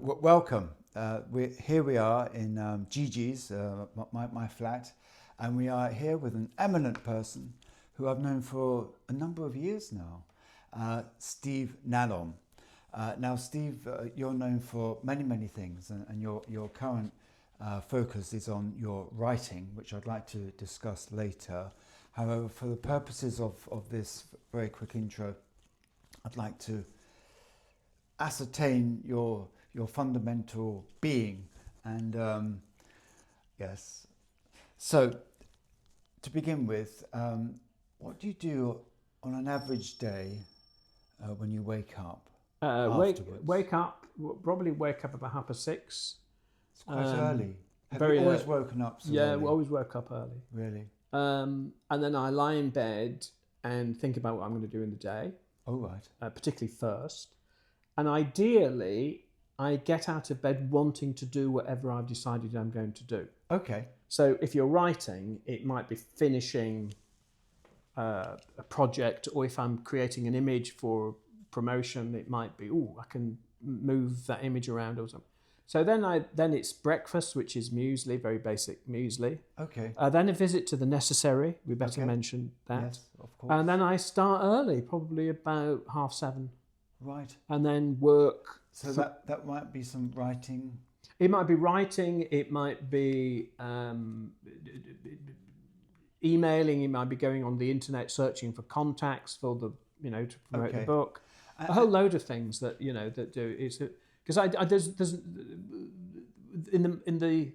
Welcome. Here we are in Gigi's, my flat, and we are here with an eminent person who I've known for a number of years now, Steve Nallon. Now, Steve, you're known for many things, and your current focus is on your writing, which I'd like to discuss later. However, for the purposes of this very quick intro, I'd like to ascertain your fundamental being, and yes. So, to begin with, what do you do on an average day when you wake up? Wake up. Probably wake up about 6:30. It's quite early. Have very you always ear- woken up so Yeah, early? we always woke up early. Really? And then I lie in bed and think about what I'm going to do in the day, Oh, right. particularly first. And ideally, I get out of bed wanting to do whatever I've decided I'm going to do. Okay. So if you're writing, it might be finishing a project, or if I'm creating an image for promotion, it might be, I can move that image around or something. So then it's breakfast, which is muesli, very basic muesli. Okay. Then a visit to the necessary. We better Okay. mention that. Yes, of course. And then I start early, probably about 7:30, Right. and then work. So that might be some writing. It might be writing. It might be emailing. It might be going on the internet searching for contacts for the to promote the book. A whole load of things that that do it's because there's in the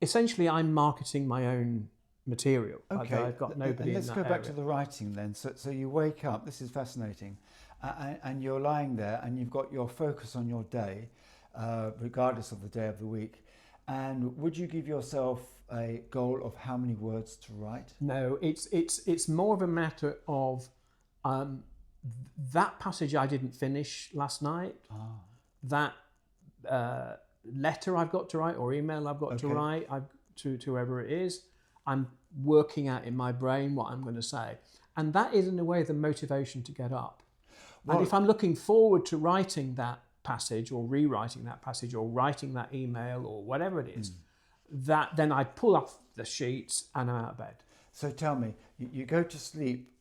essentially I'm marketing my own material. Okay, I've got nobody. And let's in go that back area. to the writing then. So you wake up. This is fascinating, and you're lying there, and you've got your focus on your day, regardless of the day of the week. And would you give yourself a goal of how many words to write? No, it's more of a matter of that passage I didn't finish last night. That letter I've got to write or email I've got to write to whoever it is. I'm working out in my brain what I'm going to say, and that is in a way the motivation to get up. And if I'm looking forward to writing that passage or rewriting that passage or writing that email or whatever it is, that then I pull off the sheets and I'm out of bed. So tell me, you go to sleep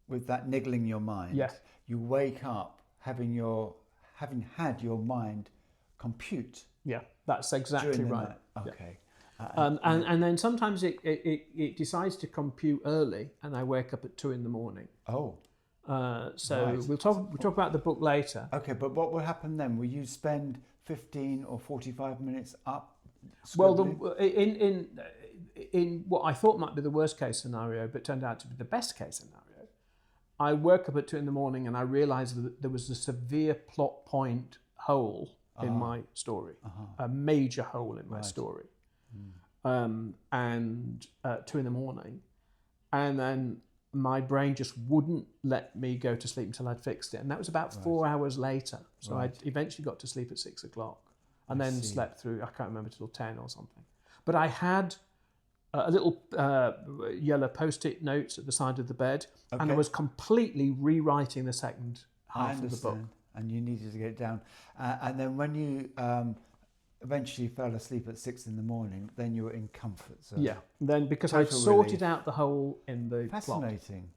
with that niggling your mind. Yeah. You wake up having had your mind compute. Yeah, that's exactly during the right. night. Okay. Yeah. And then sometimes it decides to compute early, and I wake up at 2 a.m. Oh. So Right. we'll talk about the book later. Okay, but what will happen then? Will you spend 15 or 45 minutes up? Well, scribbling? in what I thought might be the worst case scenario, but turned out to be the best case scenario, I woke up at 2 a.m. and I realised that there was a severe plot point hole in my story, a major hole in my story, and 2 a.m, and then my brain just wouldn't let me go to sleep until I'd fixed it, and that was about 4 hours later. So I eventually got to sleep at 6 o'clock, and then slept through, I can't remember, till 10 or something. But I had a little yellow post-it notes at the side of the bed, and I was completely rewriting the second half of the book. And you needed to get it down. And then when you eventually fell asleep at 6 a.m, then you were in comfort. So Yeah, then because I'd sorted out the hole in the plot. fascinating.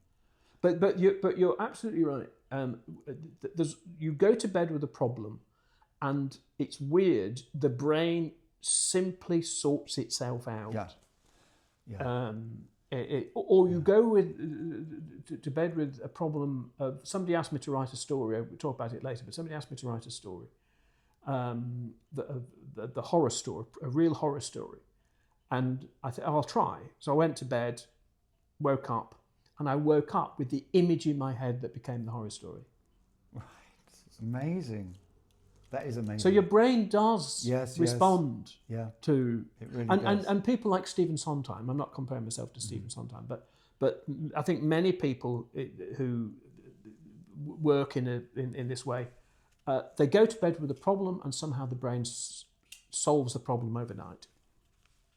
But you're absolutely right. You go to bed with a problem, and it's weird. The brain simply sorts itself out. Yeah. Yeah. Or you go to bed with a problem of somebody asked me to write a story. We'll talk about it later. But somebody asked me to write a story, the horror story, a real horror story, and I thought, I'll try. So I went to bed, woke up, and I woke up with the image in my head that became the horror story. Right. It's amazing. That is amazing. So your brain does respond to it really and, does. and people like Stephen Sondheim. I'm not comparing myself to Stephen Sondheim, but I think many people who work in this way, they go to bed with a problem, and somehow the brain solves the problem overnight.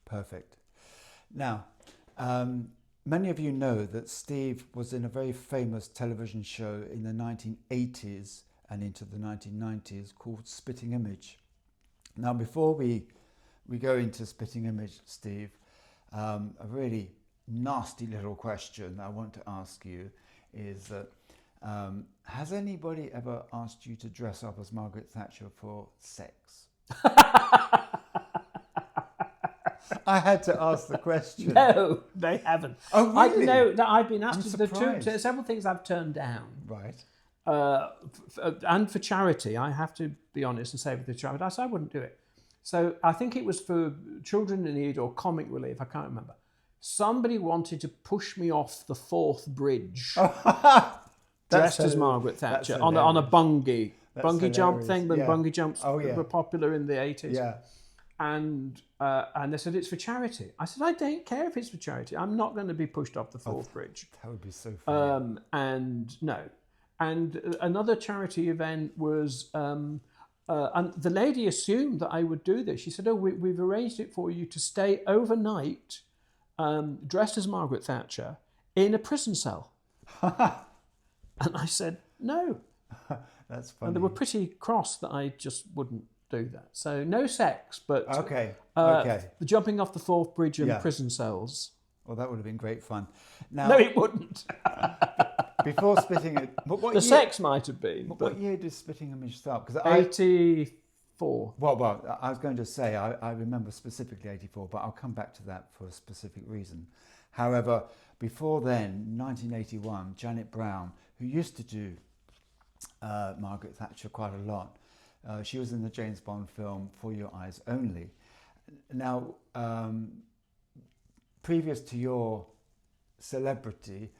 Perfect. Now, many of you know that Steve was in a very famous television show in the 1980s and into the 1990s called Spitting Image. Now, before we go into Spitting Image, Steve, a really nasty little question I want to ask you is that has anybody ever asked you to dress up as Margaret Thatcher for sex? I had to ask the question. No, they haven't. Oh, really? No, I've been asked I'm the surprised. several things I've turned down. Right. And for charity, I have to be honest and say with the charity, I said I wouldn't do it. So I think it was for children in need or comic relief, I can't remember. Somebody wanted to push me off the Forth Bridge dressed as Margaret Thatcher on a bungee jump thing when bungee jumps were popular in the 80s. Yeah. And they said it's for charity. I said I don't care if it's for charity. I'm not going to be pushed off the Forth Bridge. That would be so funny. And no. And another charity event was, and the lady assumed that I would do this. She said, "Oh, we've arranged it for you to stay overnight, dressed as Margaret Thatcher, in a prison cell." And I said, "No." That's funny. And they were pretty cross that I just wouldn't do that. So no sex, but okay. the jumping off the Forth Bridge and prison cells. Well, that would have been great fun. Now, No, it wouldn't. before Spitting Image, sex might have been. What year did Spitting Image start? Because 84. Well, I was going to say I remember specifically 84, but I'll come back to that for a specific reason. However, before then, 1981, Janet Brown, who used to do Margaret Thatcher quite a lot, she was in the James Bond film For Your Eyes Only. Now, previous to your celebrity,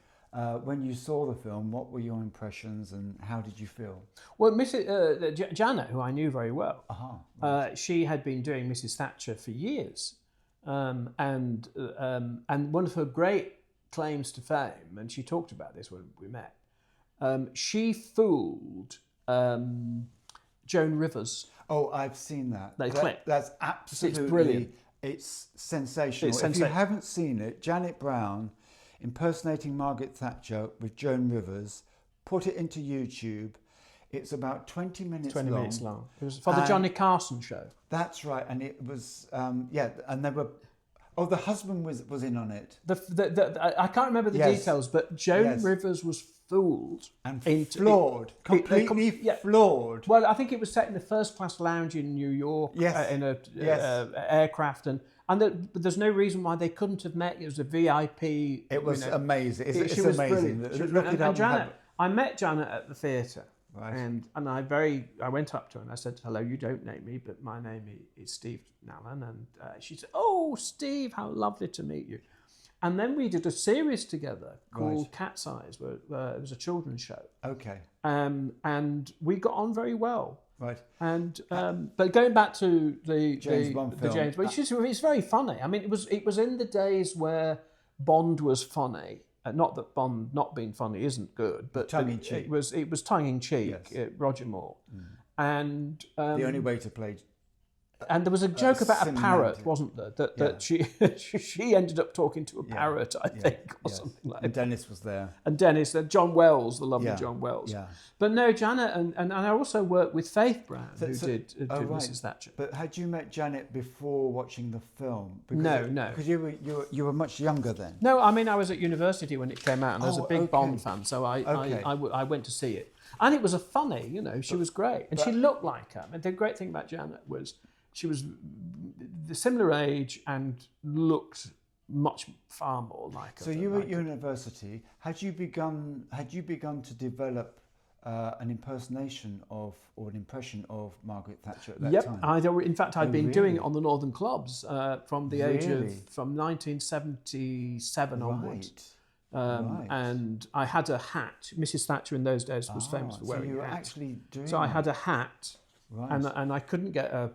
when you saw the film, what were your impressions and how did you feel? Well, Janet, who I knew very well, she had been doing Mrs. Thatcher for years, and one of her great claims to fame, and she talked about this when we met, she fooled Joan Rivers. Oh, I've seen that. Clip. That's absolutely It's brilliant. It's sensational. If you haven't seen it, Janet Brown impersonating Margaret Thatcher with Joan Rivers, put it into YouTube. It's about 20 minutes long. 20 minutes long. It was for the Johnny Carson show. That's right. And it was, and they were, the husband was in on it. I can't remember the details, but Joan Rivers was fooled. And floored. Completely floored. Well, I think it was set in a first-class lounge in New York, in a aircraft, and there's no reason why they couldn't have met. It was a VIP. It was amazing. It's was amazing. And Janet, I met Janet at the theatre, right. and I went up to her and I said, "Hello, you don't know me, but my name is Steve Nallon." And she said, "Oh, Steve, how lovely to meet you." And then we did a series together called Cat's Eyes, where it was a children's show. Okay. And we got on very well. Right. And but going back to the James Bond film, it's very funny. I mean, it was in the days where Bond was funny. Not that Bond not being funny isn't good, but tongue in cheek. It was tongue in cheek. Roger Moore, and the only way to play. And there was a joke about a parrot, wasn't there? That she ended up talking to a parrot, I think, or something like that. And Dennis was there. And Dennis, John Wells, the lovely John Wells. Yeah. But no, Janet, and I also worked with Faith Brown, who did Mrs. Thatcher. But had you met Janet before watching the film? No. Because you were much younger then. No, I mean, I was at university when it came out, and I was a big Bond fan, so I went to see it. And it was a funny, she was great. And she looked like her. And the great thing about Janet was she was the similar age and looked far more like her. So you were at university. Had you begun to develop an impersonation of or an impression of Margaret Thatcher at that time? In fact, I'd been doing it on the Northern clubs from the age of from 1977 onwards. And I had a hat. Mrs. Thatcher in those days was famous for wearing a hat. So you were actually doing. So I had a hat. Right. And I couldn't get a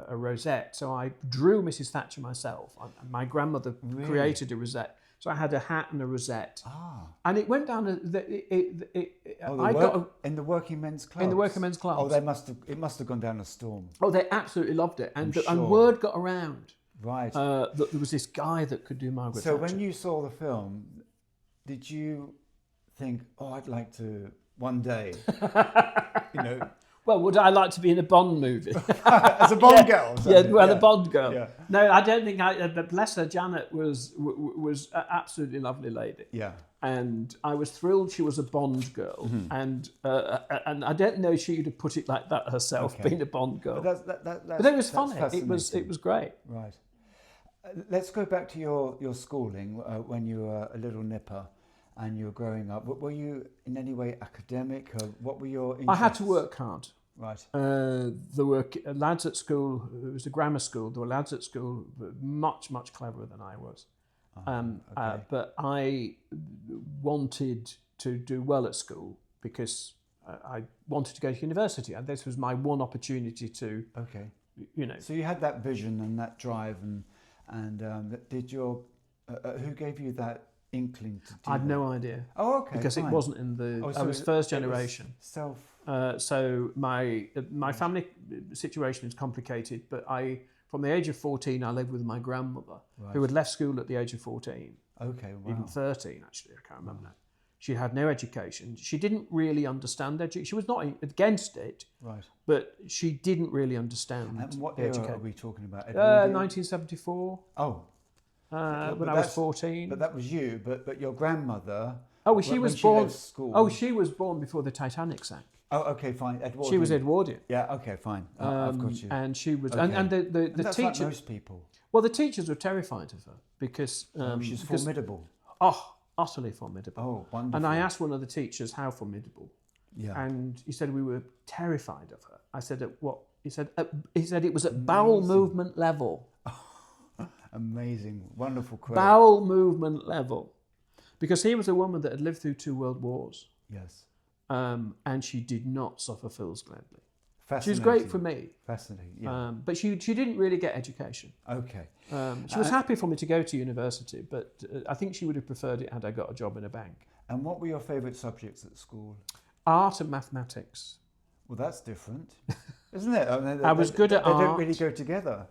rosette, so I drew Mrs. Thatcher myself. My grandmother created a rosette, so I had a hat and a rosette. And it went down. In the working men's clubs. In the working men's clubs. It must have gone down a storm. Oh, they absolutely loved it, and word got around. Right. That there was this guy that could do Margaret Thatcher. So when you saw the film, did you think, "Oh, I'd like to one day," Well, would I like to be in a Bond movie? As a Bond girl. Yeah, well, the Bond girl. Yeah. No, I don't think but bless her, Janet was an absolutely lovely lady. Yeah. And I was thrilled she was a Bond girl, and I don't know she'd have put it like that herself, being a Bond girl. But it was funny. It was great. Right. Let's go back to your schooling when you were a little nipper and you were growing up. Were you in any way academic, or what were your interests? I had to work hard. Right. There were lads at school. It was a grammar school. There were lads at school much cleverer than I was. But I wanted to do well at school because I wanted to go to university, and this was my one opportunity to. Okay. You know. So you had that vision and that drive, and did your who gave you that inkling to do I had that? no idea. Oh, okay. Because fine. it wasn't in the. Oh, so I was first generation. Self. So my family situation is complicated, but from the age of 14 I lived with my grandmother, who had left school at the age of 14. Okay, wow. Even 13 actually, I can't remember now. She had no education. She didn't really understand education. She was not against it, right? But she didn't really understand. And what the era education. are we talking about? 1974. Oh. When I was 14. But that was you. But your grandmother. Oh, she was born. School, oh, she was born before the Titanic sank. Oh, okay, fine. Edwardian. She was Edwardian. Yeah, okay, fine. I've got you. And she was, okay. and the that's teachers. Like most people. Well, the teachers were terrified of her because she's formidable. Oh, utterly formidable. Oh, wonderful. And I asked one of the teachers how formidable. Yeah. And he said we were terrified of her. I said, at what? He said it was at bowel movement level. Amazing, wonderful quote. Bowel movement level, because he was a woman that had lived through 2 world wars. Yes. And she did not suffer fools gladly. She Fascinating. was great for me. Fascinating. Yeah. But she didn't really get education. Okay. She was happy for me to go to university, but I think she would have preferred it had I got a job in a bank. And what were your favourite subjects at school? Art and mathematics. Well, that's different, isn't it? I mean, I was good at art. They don't really go together.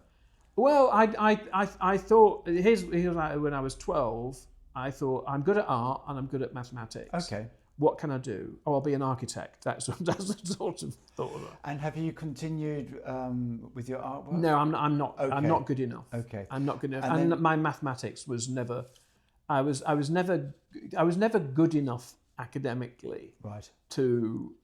Well, I thought, here's like when I was 12, I thought, I'm good at art and I'm good at mathematics. Okay. What can I do? Oh, I'll be an architect. That's the sort of thought of it. And have you continued with your artwork? No, I'm not. Okay. I'm not good enough. Okay. I'm not good enough. And And my mathematics was never. I was never good enough academically. Right. To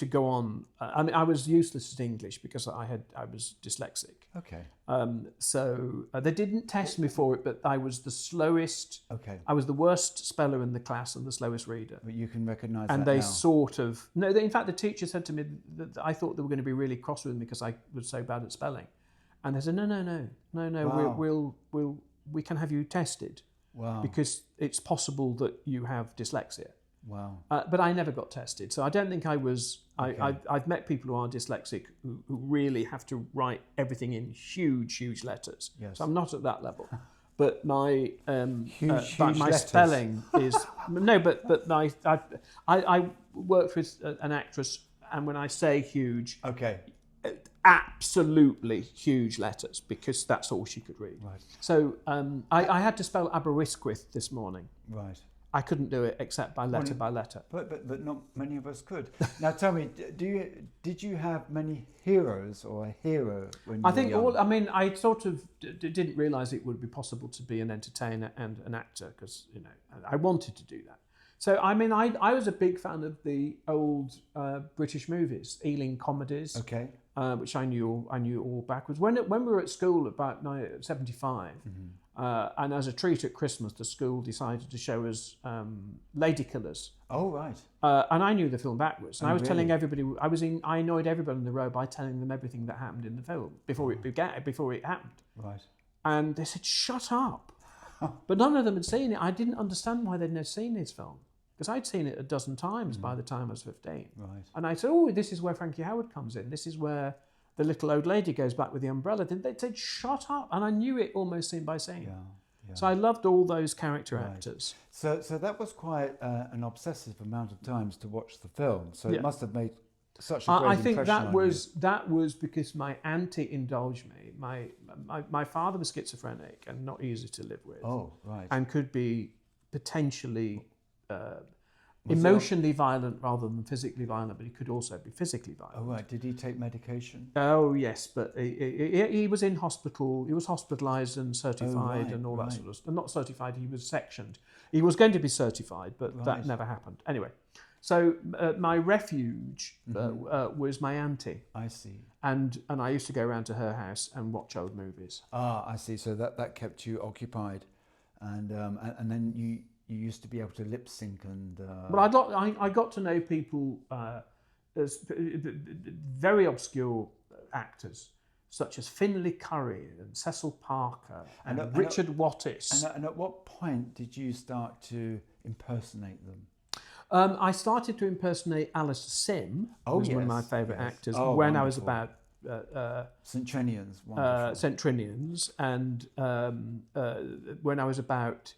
go on. I mean, I was useless at English because I was dyslexic. Okay. So they didn't test me for it, but I was the slowest. Okay. I was the worst speller in the class and the slowest reader. But you can recognise And that they now. sort of in fact the teacher said to me that I thought they were going to be really cross with me because I was so bad at spelling, and they said no. Wow. We can have you tested. Wow. Because it's possible that you have dyslexia. Wow. But I never got tested, so I don't think I was. Okay. I've met people who are dyslexic who really have to write everything in huge letters. Yes. So I'm not at that level. But my huge my letters. spelling is no. But I worked with an actress, and when I say huge, Okay. absolutely huge letters because that's all she could read. Right. So I had to spell Aberystwyth this morning. Right. I couldn't do it except by letter by letter. But not many of us could. Now tell me, did you have many heroes or a hero when you were young? I sort of didn't realise it would be possible to be an entertainer and an actor because I wanted to do that. So I was a big fan of the old British movies, Ealing comedies. Okay. Which I knew all backwards. When we were at school about 75, and as a treat at Christmas, the school decided to show us Lady Killers. Oh right. And I knew the film backwards. And I was telling really? everybody. I annoyed everybody in the row by telling them everything that happened in the film before it happened. Right. And they said, "Shut up!" But none of them had seen it. I didn't understand why they'd never seen this film. Because I'd seen it a dozen times by the time I was 15. Right. And I said, oh, this is where Frankie Howard comes in. This is where the little old lady goes back with the umbrella. They said, shut up. And I knew it almost scene by scene. Yeah. So I loved all those character actors. So that was quite an obsessive amount of times to watch the film. So it must have made such a great I think impression on you. that was because my auntie indulged me. My father was schizophrenic and not easy to live with. Oh, right. And could be potentially emotionally violent rather than physically violent, but he could also be physically violent. Oh, right. Did he take medication? Oh, yes, but he was in hospital. He was hospitalised and certified and all that sort of stuff. Not certified, he was sectioned. He was going to be certified, but that never happened. Anyway, so my refuge was my auntie. I see. And I used to go around to her house and watch old movies. Ah, I see. So that kept you occupied. And then you used to be able to lip sync and... Well, I got to know people, as very obscure actors, such as Finlay Currie and Cecil Parker and Richard Wattis. And at what point did you start to impersonate them? I started to impersonate Alistair Sim, who was one of my favourite actors, when wonderful. I was about... Centrinians, wonderful. Centrinians, and when I was about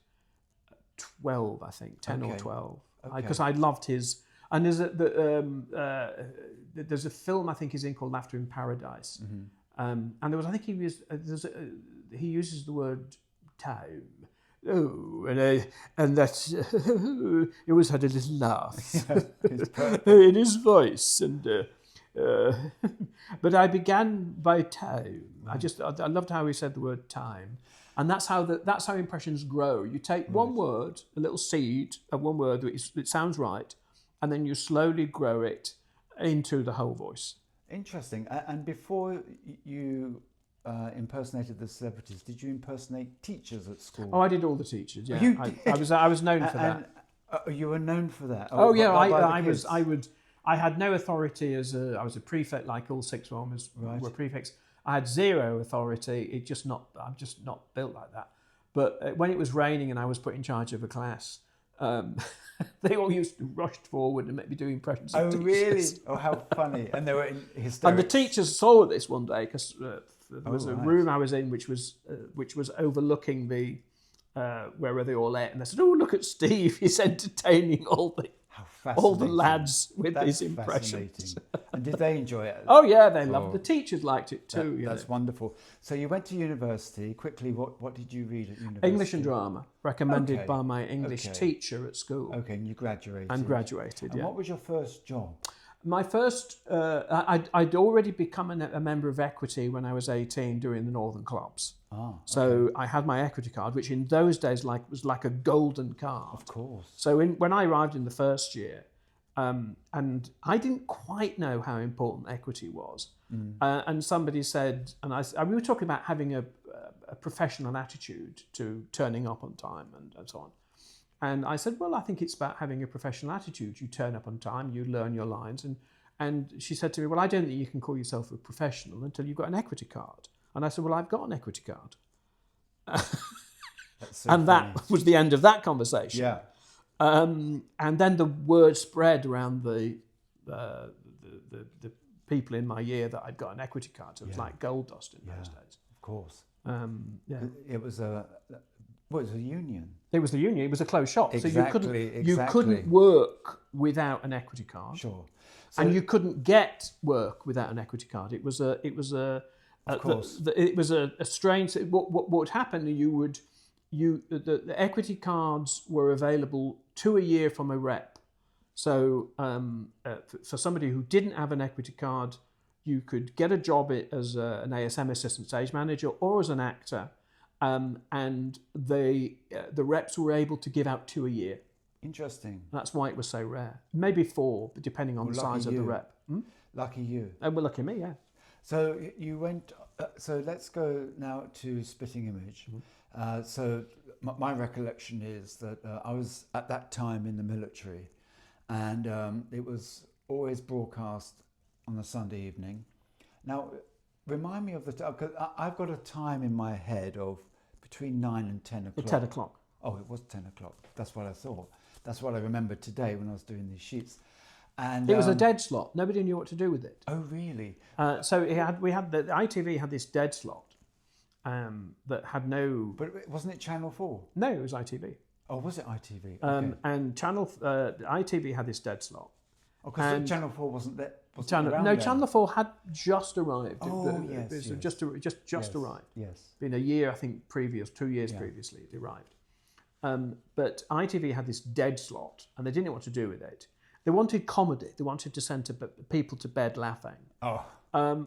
12, I think, 10 or 12, because I loved his. And there's a film I think he's in called Laughter in Paradise, and there was, I think he uses the word time. Oh, and that he always had a little laugh in his voice, and but I began by time. I loved how he said the word time, and that's how impressions grow. You take one word, a little seed of one word, it sounds right, and then you slowly grow it into the whole voice. Interesting. And before you impersonated the celebrities, did you impersonate teachers at school? Oh, I did all the teachers. Yeah, I was known for that. You were known for that. I had no authority I was a prefect, like all sixth formers were prefects. I had zero authority. I'm just not built like that. But when it was raining and I was put in charge of a class, they all used to rush forward and make me do impressions of teachers. Really? Oh, how funny. And they were in hysterics. And the teachers saw this one day because there was a room I was in which was overlooking the where they all ate, and they said, "Oh, look at Steve! He's entertaining all the lads with his impressions." And did they enjoy it? Oh yeah, they loved it. The teachers liked it too. That's wonderful. So you went to university. Quickly, what did you read at university? English and drama, recommended by my English teacher at school. Okay, and you graduated. And graduated. And what was your first job? My first, I'd already become a member of Equity when I was 18 doing the Northern clubs. So I had my Equity card, which in those days was like a golden card. Of course. So when I arrived in the first year, and I didn't quite know how important Equity was. And somebody said, and we were talking about having a professional attitude to turning up on time and so on. And I said, well, I think it's about having a professional attitude. You turn up on time, you learn your lines. And she said to me, well, I don't think you can call yourself a professional until you've got an Equity card. And I said, well, I've got an Equity card. And that was the end of that conversation. Yeah. And then the word spread around the people in my year that I'd got an Equity card. So it was like gold dust in those days. Of course. It was a union. It was the union. It was a closed shop, Exactly, so you couldn't work without an Equity card. Sure. And you couldn't get work without an Equity card. It was a strange. What would happen? The Equity cards were available 2 a year from a rep. So for somebody who didn't have an Equity card, you could get a job as an ASM assistant stage manager or as an actor. And the reps were able to give out 2 a year. Interesting. That's why it was so rare. Maybe 4, but depending on the size of the rep. Lucky you. Oh, well, lucky me, yeah. So you went. So let's go now to Spitting Image. So my recollection is that I was at that time in the military, and it was always broadcast on a Sunday evening. Now, remind me of the time, because I've got a time in my head of between 9 and 10 o'clock. 10 o'clock. Oh, it was 10 o'clock. That's what I thought. That's what I remembered today when I was doing these sheets. And it was a dead slot. Nobody knew what to do with it. Oh, really? So the ITV had this dead slot that had no. But wasn't it Channel 4? No, it was ITV. Oh, was it ITV? Okay. And ITV had this dead slot. Oh, because Channel 4 wasn't there. Channel 4 had just arrived. Oh, yes. Just arrived. Yes. Been a year, I think, 2 years previously it arrived. But ITV had this dead slot, and they didn't know what to do with it. They wanted comedy. They wanted to send people to bed laughing. Oh,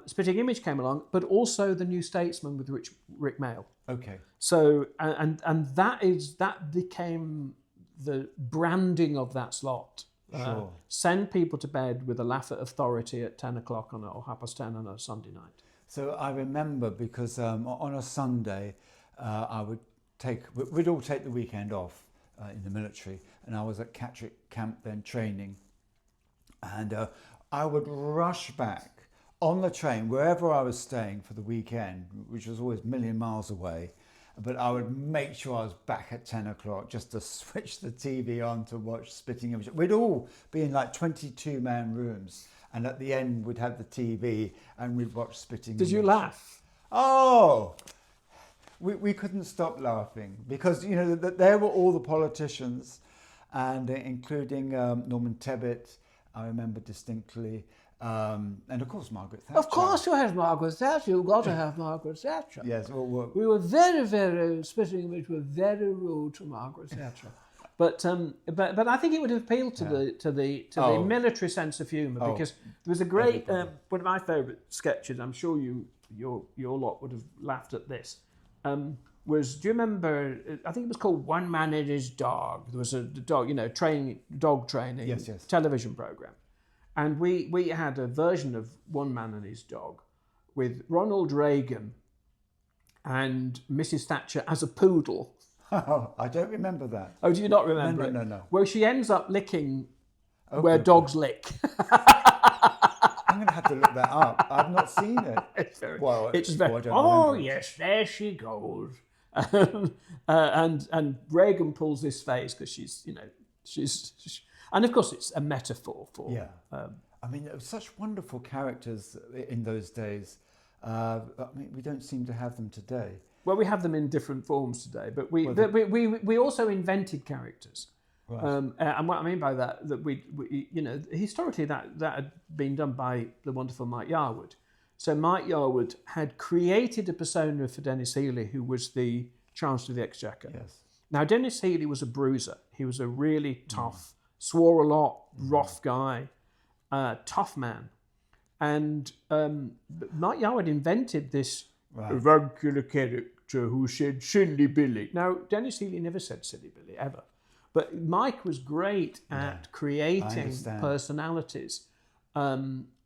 Spitting Image came along, but also The New Statesman with Rick Mail. okay. So and that became the branding of that slot. Sure. Send people to bed with a laugh at authority at 10 o'clock or 10:30 on a Sunday night. So I remember because on a Sunday, we'd all take the weekend off in the military, and I was at Catterick Camp then training, and I would rush back on the train wherever I was staying for the weekend, which was always a million miles away. But I would make sure I was back at 10 o'clock just to switch the TV on to watch Spitting Image. We'd all be in like 22-man rooms, and at the end we'd have the TV and we'd watch Spitting Image. Did you laugh? Oh, we couldn't stop laughing because, you know, there were all the politicians, and including Norman Tebbit, I remember distinctly, and of course Margaret Thatcher. Of course you have Margaret Thatcher. You've got to have Margaret Thatcher. Yes. We were very, Spitting Image were very rude to Margaret Thatcher. But I think it would have appealed to the military sense of humour, because there was a great one of my favourite sketches. I'm sure your lot would have laughed at this. Do you remember? I think it was called One Man and His Dog. There was a dog, dog training Yes. television program, and we had a version of One Man and His Dog with Ronald Reagan and Mrs. Thatcher as a poodle. Oh, I don't remember that. Oh, do you not remember it? No. Well, she ends up licking where dogs lick. I'm going to have to look that up. I've not seen it. It's very. Oh yes, there she goes. And Reagan pulls this face because she's, and of course it's a metaphor for. Yeah. I mean, there were such wonderful characters in those days. I mean, we don't seem to have them today. Well, we have them in different forms today, but we also invented characters. Right. And what I mean by that we historically that had been done by the wonderful Mike Yarwood. So Mike Yarwood had created a persona for Dennis Healey, who was the Chancellor of the Exchequer. Yes. Now, Dennis Healey was a bruiser. He was a really tough, swore a lot, rough guy, tough man. And Mike Yarwood invented this avuncular character who said silly Billy. Now, Dennis Healey never said silly Billy, ever. But Mike was great at creating personalities,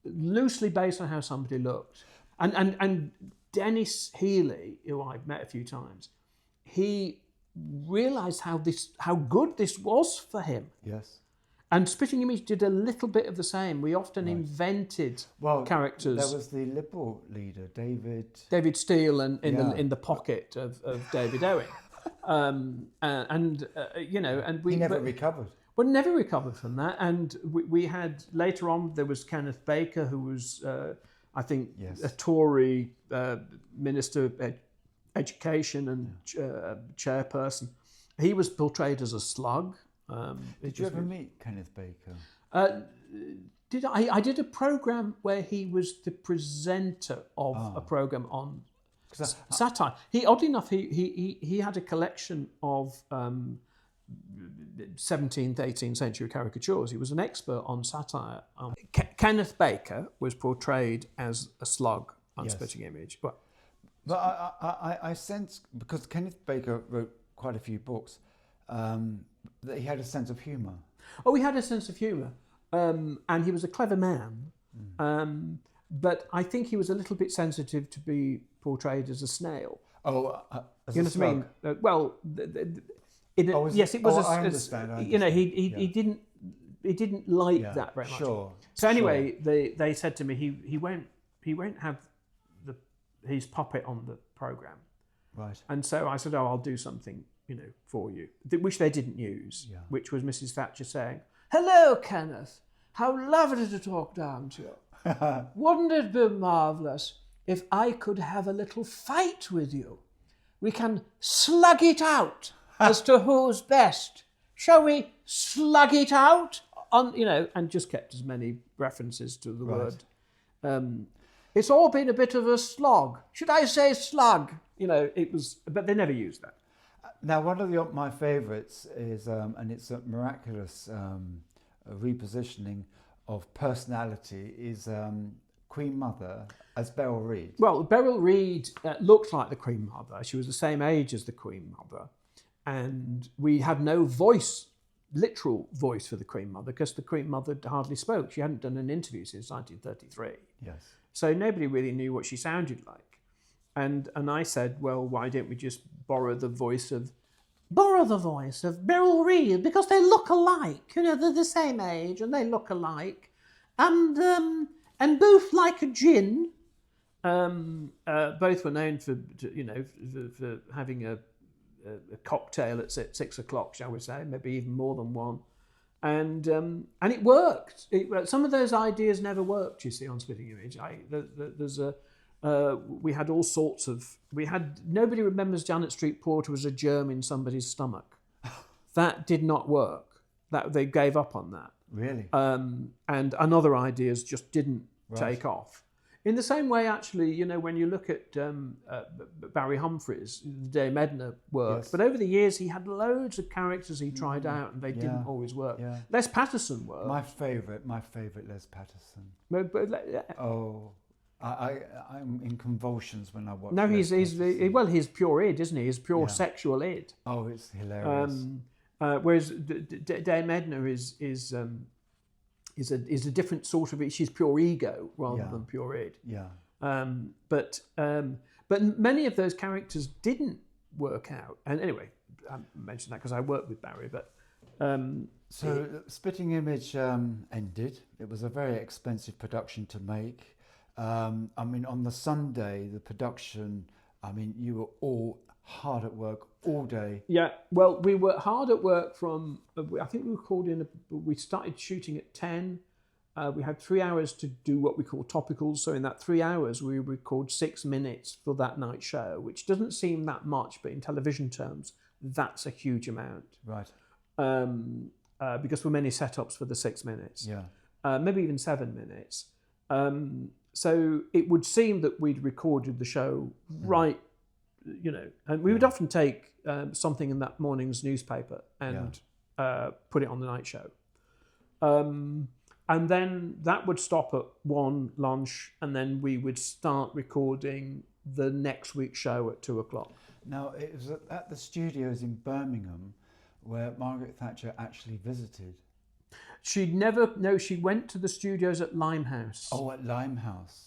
loosely based on how somebody looked. And Dennis Healey, who I've met a few times, he realised how good this was for him. Yes. And Spitting Image did a little bit of the same. We often invented characters. There was the Liberal leader, David Steele, and in the pocket of David Owen. And we never recovered. Well, never recovered from that. And we had later on there was Kenneth Baker, who was I think a Tory Minister of Education and chairperson. He was portrayed as a slug. Did you ever meet Kenneth Baker? I did a programme where he was the presenter of a programme on satire. Oddly enough, he had a collection of 17th, 18th century caricatures. He was an expert on satire. Kenneth Baker was portrayed as a slug on Spitting Image. But I sense, because Kenneth Baker wrote quite a few books, that he had a sense of humour. Oh, he had a sense of humour. And he was a clever man. But I think he was a little bit sensitive to be portrayed as a snail. Oh, as you know what I mean? Yes, it was. I understand. He didn't like that very much. Sure. So anyway, they said to me he won't have his puppet on the programme. Right. And so I said, I'll do something for you, which they didn't use, which was Mrs. Thatcher saying, "Hello, Kenneth. How lovely to talk down to you. Wouldn't it be marvellous if I could have a little fight with you? We can slug it out as to who's best. Shall we slug it out?" And just kept as many references to the word. It's all been a bit of a slog. Should I say slug? It was, but they never used that. Now, one of my favourites is, and it's a miraculous repositioning of personality, is Queen Mother as Beryl Reid. Well, Beryl Reid looked like the Queen Mother. She was the same age as the Queen Mother. And we had no voice, literal voice for the Queen Mother, because the Queen Mother hardly spoke. She hadn't done an interview since 1933. Yes. So nobody really knew what she sounded like. And I said, well, why don't we just borrow the voice of Beryl Reid, because they look alike. You know, they're the same age and they look alike. And both like a gin. Both were known for having a cocktail at 6 o'clock, shall we say, maybe even more than one. And it worked. Some of those ideas never worked, you see, on Spitting Image. We had all sorts of... Nobody remembers Janet Street Porter as a germ in somebody's stomach. That did not work. They gave up on that. Really? And other ideas just didn't take off. In the same way, actually, you know, when you look at Barry Humphries, Dame Edna worked, yes. but over the years he had loads of characters he tried out and they didn't always work. Yeah. Les Patterson worked. My favourite Les Patterson. Oh, I'm in convulsions when I watch. No, he's pure id, isn't he? He's pure sexual id. Oh, it's hilarious. Whereas Dame Edna is a different sort of... She's pure ego rather than pure id. Yeah. But many of those characters didn't work out. And anyway, I mentioned that because I worked with Barry. But so Spitting Image ended. It was a very expensive production to make. I mean, on the Sunday, the production. I mean, you were all hard at work all day. Yeah, well, we were hard at work from, I think we started shooting at 10. We had 3 hours to do what we call topicals. So in that 3 hours, we record 6 minutes for that night show, which doesn't seem that much, but in television terms, that's a huge amount. Right. Because we're many setups for the 6 minutes. Yeah. Maybe even 7 minutes. So it would seem that we'd recorded the show right, you know, and we would often take something in that morning's newspaper and put it on the night show. And then that would stop at 1 lunch, and then we would start recording the next week's show at 2 o'clock. Now, it was at the studios in Birmingham where Margaret Thatcher actually visited. She went to the studios at Limehouse. Oh, at Limehouse.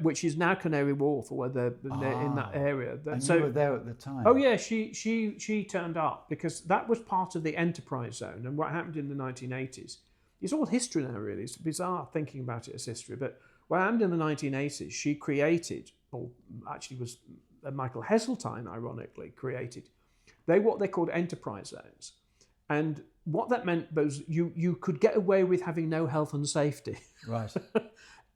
Which is now Canary Wharf, or they're in that area. And you were there at the time. Oh yeah, she turned up because that was part of the Enterprise Zone. And what happened in the 1980s, it's all history now, really. It's bizarre thinking about it as history. But what happened in the 1980s, she created, or actually was Michael Heseltine, ironically, created, what they called Enterprise Zones. And what that meant was you could get away with having no health and safety, right?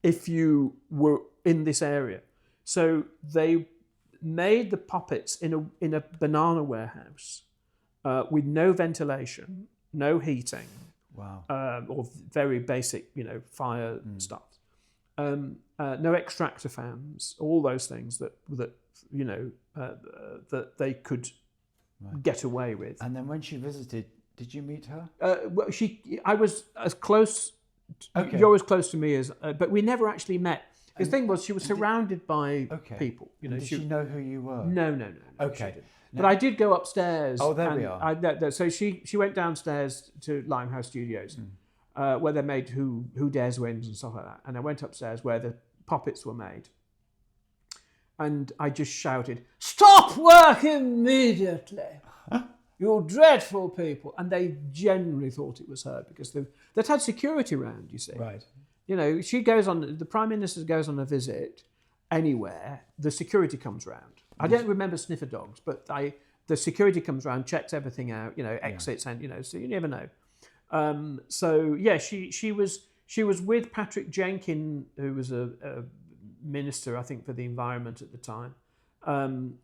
if you were in this area. So they made the puppets in a banana warehouse with no ventilation, no heating, or very basic, fire stuff. No extractor fans, all those things that they could get away with. And then when she visited, did you meet her? Well, I was as close. You're as close to me as, but we never actually met. The thing was, she was surrounded by people. Did she know who you were? No. Okay. But I did go upstairs. Oh, there we are. So she went downstairs to Limehouse Studios, where they made Who Dares Wins and stuff like that. And I went upstairs where the puppets were made. And I just shouted, "Stop work immediately! You dreadful people!" And they genuinely thought it was her because they'd had security around, you see. Right. The Prime Minister goes on a visit anywhere, the security comes round. I don't remember sniffer dogs, but the security comes round, checks everything out, exits, and so you never know. She was with Patrick Jenkin, who was a minister, I think, for the environment at the time,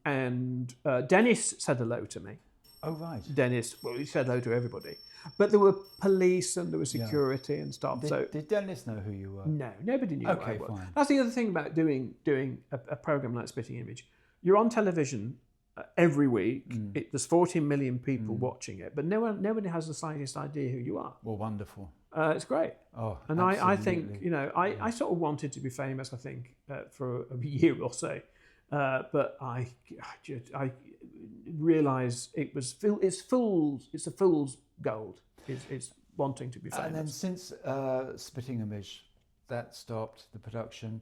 and Dennis said hello to me. Oh, right. Dennis, well, he said hello to everybody. But there were police and there was security and stuff. Did Dennis know who you were? No, nobody knew who I was. Fine. That's the other thing about doing a program like Spitting Image. You're on television every week. There's 14 million people watching it, but nobody has the slightest idea who you are. Well, wonderful. It's great. Oh, and I think, I sort of wanted to be famous, I think, for a year or so. But I realised it's a fool's gold. It's wanting to be famous. And then since Spitting Image, that stopped the production.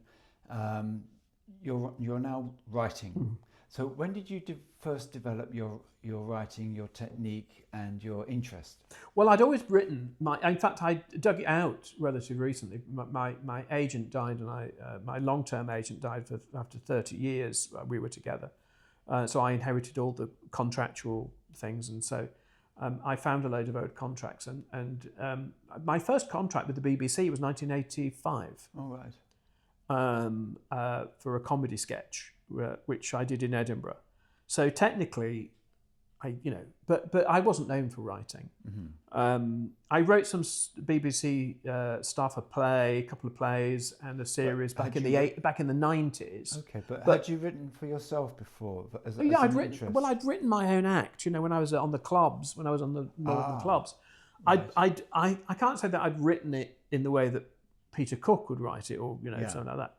You're now writing. So when did you first develop your writing, your technique, and your interest? Well, I'd always written. In fact, I dug it out relatively recently. My agent died, and my long-term agent died after 30 years. We were together, so I inherited all the contractual things, and so I found a load of old contracts. And my first contract with the BBC was 1985. All right. For a comedy sketch, which I did in Edinburgh. So technically, but I wasn't known for writing. I wrote some BBC stuff, a couple of plays, and a series back in the 90s. Okay, but had you written for yourself before? I'd written my own act. When I was on the clubs, when I was on the northern clubs, right. I can't say that I'd written it in the way that Peter Cook would write it, or something like that.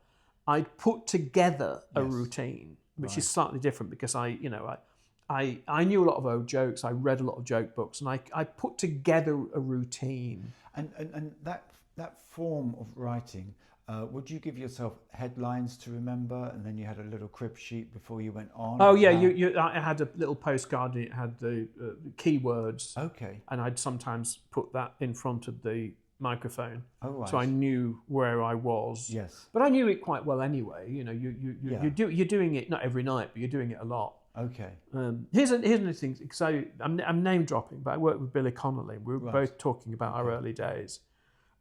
I'd put together a routine, which is slightly different because I knew a lot of old jokes. I read a lot of joke books, and I put together a routine. And that form of writing, would you give yourself headlines to remember, and then you had a little crib sheet before you went on? Oh yeah, I had a little postcard. And it had the keywords. Okay. And I'd sometimes put that in front of the microphone, right. So I knew where I was. Yes. But I knew it quite well anyway. You're doing it not every night, but you're doing it a lot. Okay. Here's another thing. So I'm name dropping, but I worked with Billy Connolly. We were both talking about our early days,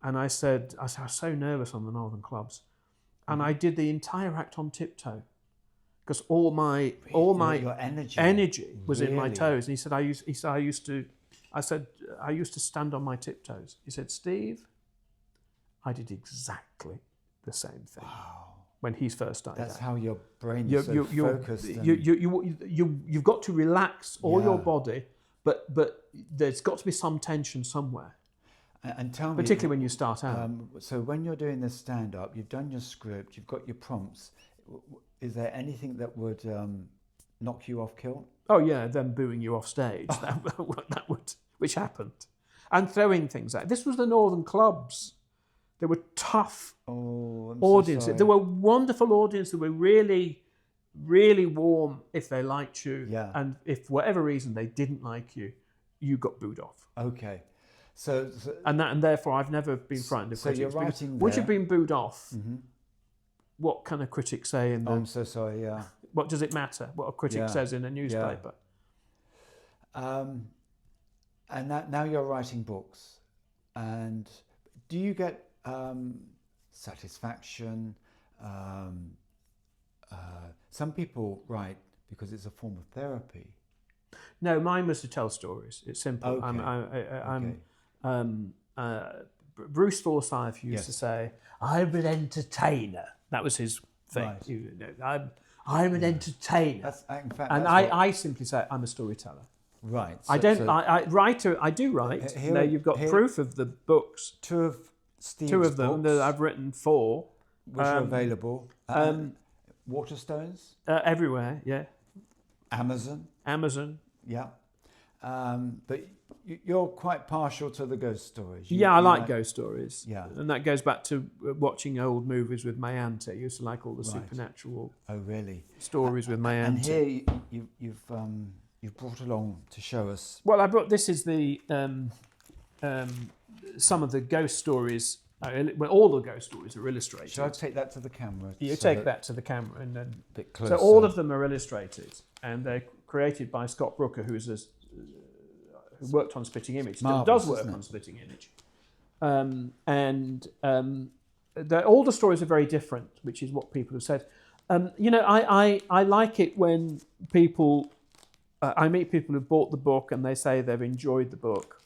and I said I was so nervous on the Northern clubs, and I did the entire act on tiptoe, because all my your energy was in my toes. And he said I used to stand on my tiptoes. He said, Steve, I did exactly the same thing. Wow. When he first started. That's how your brain is so focused. You've got to relax all your body, but there's got to be some tension somewhere. And tell me, particularly when you start out. So when you're doing this stand-up, you've done your script, you've got your prompts. Is there anything that would knock you off kilt? Oh yeah, them booing you off stage. that would, which happened, and throwing things out. This was the Northern clubs. They were tough audiences. So there were wonderful audiences. They were really, really warm if they liked you, and if for whatever reason they didn't like you, you got booed off. Okay, and therefore I've never been frightened of critics. So you're writing once you've been booed off, what can a critic say in the? I'm so sorry. Yeah. What does it matter what a critic says in a newspaper? And now you're writing books, and do you get satisfaction? Some people write because it's a form of therapy. No, mine was to tell stories. It's simple. Bruce Forsyth used to say, "I'm an entertainer." That was his thing. Right. I'm an entertainer. I simply say I'm a storyteller. Right. I don't. I do write. You've got proof of the books. Two of them that I've written 4, which are available. Waterstones. Everywhere. Yeah. Amazon. Yeah. But you're quite partial to the ghost stories. I like ghost stories. Yeah. And that goes back to watching old movies with my auntie. I used to like all the supernatural. Oh, really? Stories with my auntie. And here you've brought along to show us. Well, this is the some of the ghost stories. All the ghost stories are illustrated. Shall I take that to the camera? You take that to the camera, and then a bit closer. So all of them are illustrated, and they're created by Scott Brooker, who worked on Spitting Image. Still does work on Spitting Image, all the stories are very different, which is what people have said. I like it when people. I meet people who've bought the book and they say they've enjoyed the book.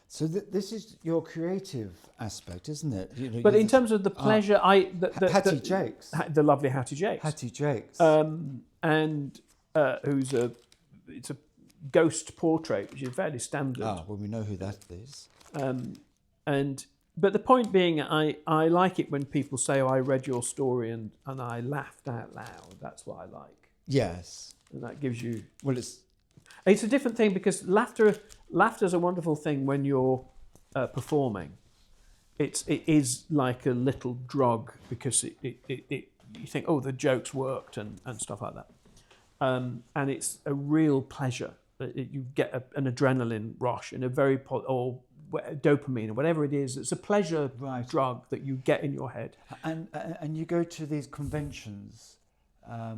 So this is your creative aspect, isn't it? But in terms of the pleasure, Hattie Jakes, the lovely Hattie Jakes, who's it's a ghost portrait, which is fairly standard. Ah, well, we know who that is. But the point being, I like it when people say, "Oh, I read your story and I laughed out loud." That's what I like, Yes. and that gives you. Well, It's a different thing because laughter's a wonderful thing when you're performing. It is like a little drug because you think, oh, the jokes worked and stuff like that, and it's a real pleasure. You get an adrenaline rush and a very or dopamine or whatever it is. It's a pleasure drug that you get in your head. And you go to these conventions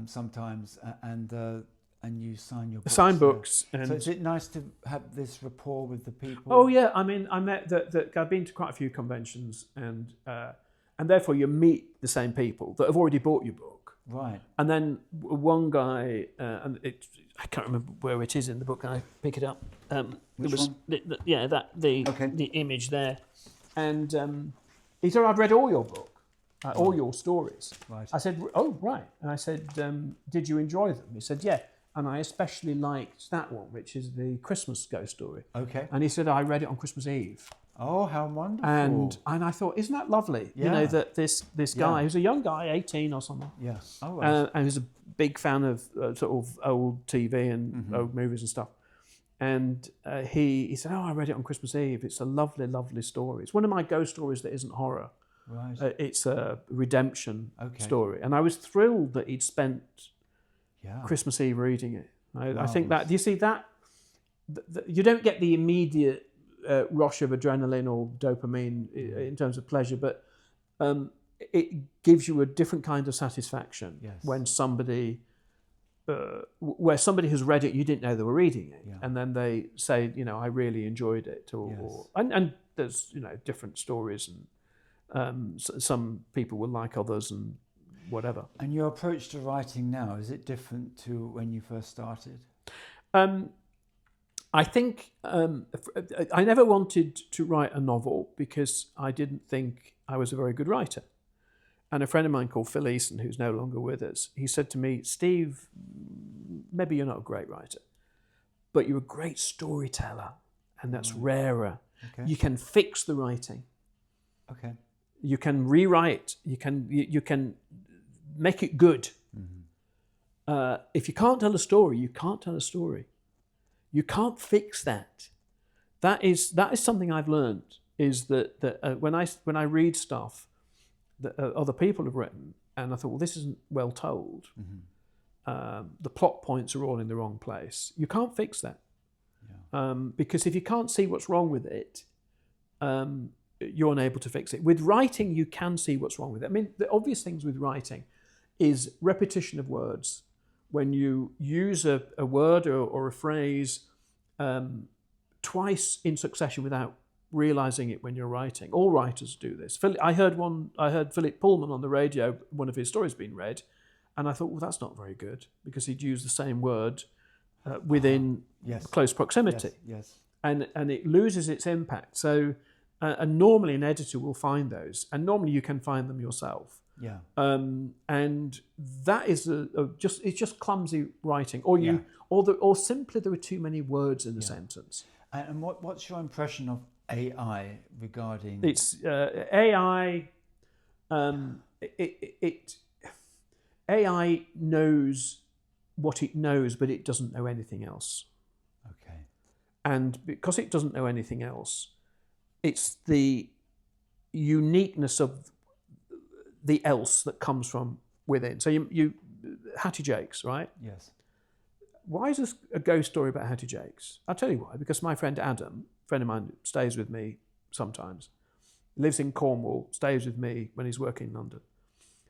sometimes and you sign your books. Sign books. And so is it nice to have this rapport with the people? Oh yeah, I mean, I met I've been to quite a few conventions, and therefore you meet the same people that have already bought your book. Right. And then one guy, I can't remember where it is in the book. Can I pick it up? Which one? The image there, and he said, "I've read all your book, all your stories." Right. I said, "Oh, right." And I said, "Did you enjoy them?" He said, "Yeah." And I especially liked that one, which is the Christmas ghost story. Okay. And he said, I read it on Christmas Eve. Oh, how wonderful. And I thought, isn't that lovely? Yeah. You know, that this guy, who's a young guy, 18 or something. Yeah. Oh, right. And he's a big fan of sort of old TV and old movies and stuff. And he said, oh, I read it on Christmas Eve. It's a lovely, lovely story. It's one of my ghost stories that isn't horror. Right. It's a redemption story. And I was thrilled that he'd spent Christmas Eve reading it. I think that, do you see that? You don't get the immediate rush of adrenaline or dopamine in terms of pleasure, but it gives you a different kind of satisfaction when somebody, where somebody has read it, you didn't know they were reading it, and then they say, you know, I really enjoyed it, and there's, you know, different stories, and some people will like others and whatever. And your approach to writing now, is it different to when you first started? I think I never wanted to write a novel because I didn't think I was a very good writer. And a friend of mine called Phil Eason, who's no longer with us, he said to me, Steve, maybe you're not a great writer, but you're a great storyteller, and that's rarer. Okay. You can fix the writing. Okay. You can rewrite. You can make it good. If you can't tell a story, you can't tell a story. You can't fix that. That is something I've learned, is that when I read stuff that other people have written, and I thought, well, this isn't well told. The plot points are all in the wrong place. You can't fix that. Because if you can't see what's wrong with it, you're unable to fix it. With writing, you can see what's wrong with it. I mean, the obvious things with writing is repetition of words. When you use a word or a phrase twice in succession without realizing it when you're writing. All writers do this. I heard Philip Pullman on the radio, one of his stories being read, and I thought, well, that's not very good, because he'd used the same word within close proximity. Yes. And it loses its impact. So, and normally an editor will find those, and normally you can find them yourself. Yeah. And that is it's just clumsy writing, or simply there are too many words in the sentence. And what's your impression of AI regarding? It's AI. AI knows what it knows, but it doesn't know anything else. Okay. And because it doesn't know anything else, it's the uniqueness of the else that comes from within. So you Hattie Jakes, right? Yes. Why is this a ghost story about Hattie Jakes? I'll tell you why. Because my friend Adam, a friend of mine, stays with me sometimes, lives in Cornwall, stays with me when he's working in London.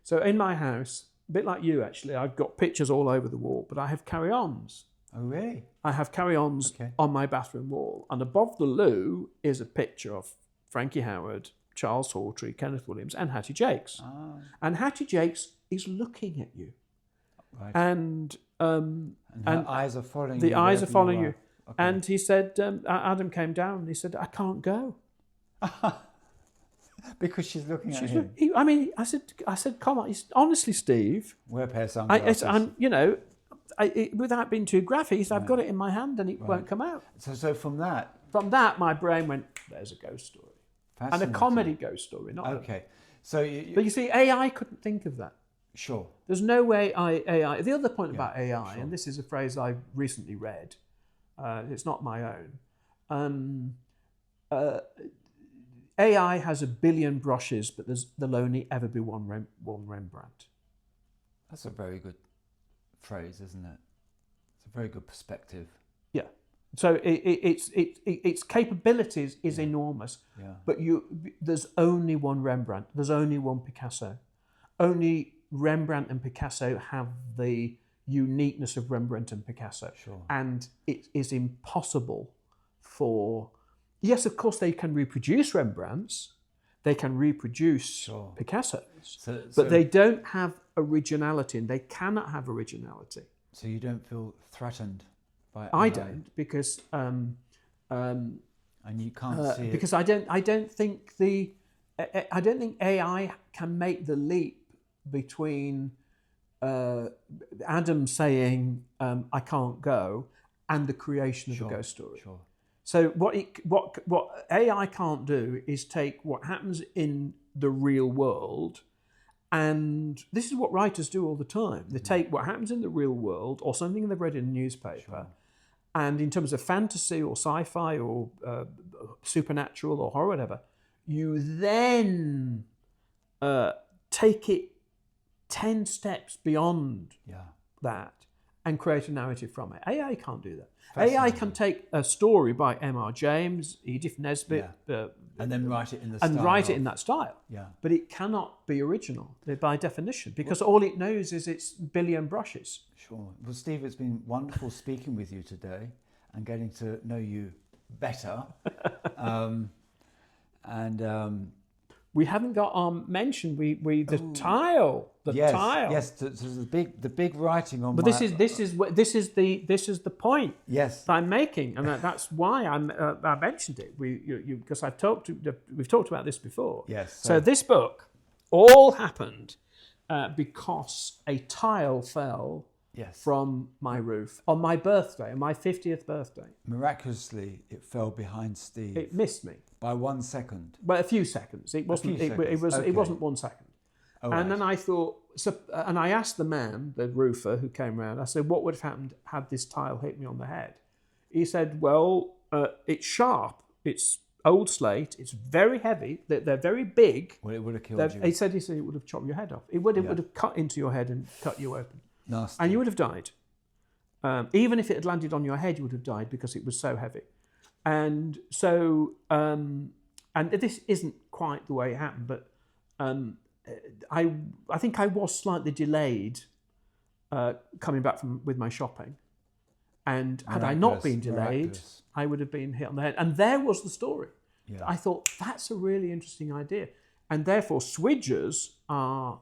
So in my house, a bit like you actually, I've got pictures all over the wall, but I have carry-ons. Oh, really? I have carry-ons on my bathroom wall. And above the loo is a picture of Frankie Howard, Charles Hawtrey, Kenneth Williams, and Hattie Jakes. Ah. And Hattie Jakes is looking at you. Right. And her eyes are following you. The eyes are following you. Okay. And he said, Adam came down and he said, I can't go. Because she's looking at him. I said, come on. Honestly, Steve. Wear a pair of sunglasses. You know, without being too graphic, he said, I've got it in my hand and it won't come out. So from that, My brain went, there's a ghost story. And a fascinating. comedy ghost story. Not Okay. So but you see, AI couldn't think of that. sure. There's no way AI... The other point about AI, sure. and this is a phrase I recently read, it's not my own. AI has 1 billion brushes, but there'll only ever be one Rembrandt. That's a very good phrase, isn't it? It's a very good perspective. Yeah. So its capabilities is enormous, but there's only one Rembrandt. There's only one Picasso. Only Rembrandt and Picasso have the uniqueness of Rembrandt and Picasso. Sure. And it is impossible for... Yes, of course, they can reproduce Rembrandts. They can reproduce Picassos. But they don't have originality, and they cannot have originality. So you don't feel threatened by AI? I don't, because... and you can't see it? Because I don't think AI can make the leap between Adam saying I can't go and the creation of a ghost story. Sure. So what AI can't do is take what happens in the real world, and this is what writers do all the time. They take what happens in the real world or something they've read in a newspaper, and in terms of fantasy or sci-fi or supernatural or horror, whatever, you then take it 10 steps beyond that and create a narrative from it. AI can't do that. AI can take a story by M.R. James, Edith Nesbit, and then write it in the it in that style. Yeah. But it cannot be original by definition, because all it knows is its billion brushes. Sure. Well, Steve, it's been wonderful speaking with you today and getting to know you better. We haven't got mentioned. The tile. Tile. Yes. So the big writing on. But this is the point. Yes. That I'm making, and that's why I mentioned it. Because we've talked about this before. Yes. So this book all happened because a tile fell. Yes. From my roof on my birthday, on my 50th birthday. Miraculously, it fell behind Steve. It missed me by 1 second. Well, a few seconds. It wasn't. It wasn't 1 second. Oh, and then I thought, and I asked the man, the roofer who came around. I said, "What would have happened had this tile hit me on the head?" He said, "Well, it's sharp. It's old slate. It's very heavy. They're very big. Well, it would have killed you." He said it would have chopped your head off. It would have cut into your head and cut you open. Nasty. And you would have died. Even if it had landed on your head, you would have died because it was so heavy. And so, and this isn't quite the way it happened, but I think I was slightly delayed coming back with my shopping. And had I not been delayed, I would have been hit on the head. And there was the story. Yeah. I thought, that's a really interesting idea. And therefore, swidgers are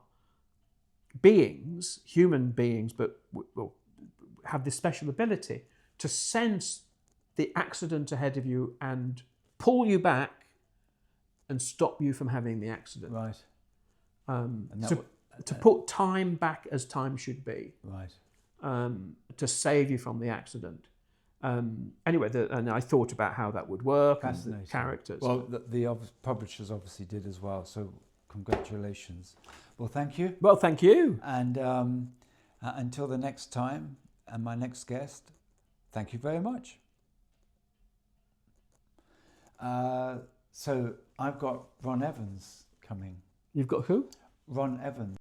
beings, human beings, but will have this special ability to sense the accident ahead of you and pull you back and stop you from having the accident. Right. To put time back as time should be. Right. To save you from the accident. Anyway, and I thought about how that would work. Fascinating. And the characters. Well, the publishers obviously did as well, so congratulations. Well, thank you. Well, thank you. And until the next time and my next guest, thank you very much. So I've got Ron Evans coming. You've got who? Ron Evans.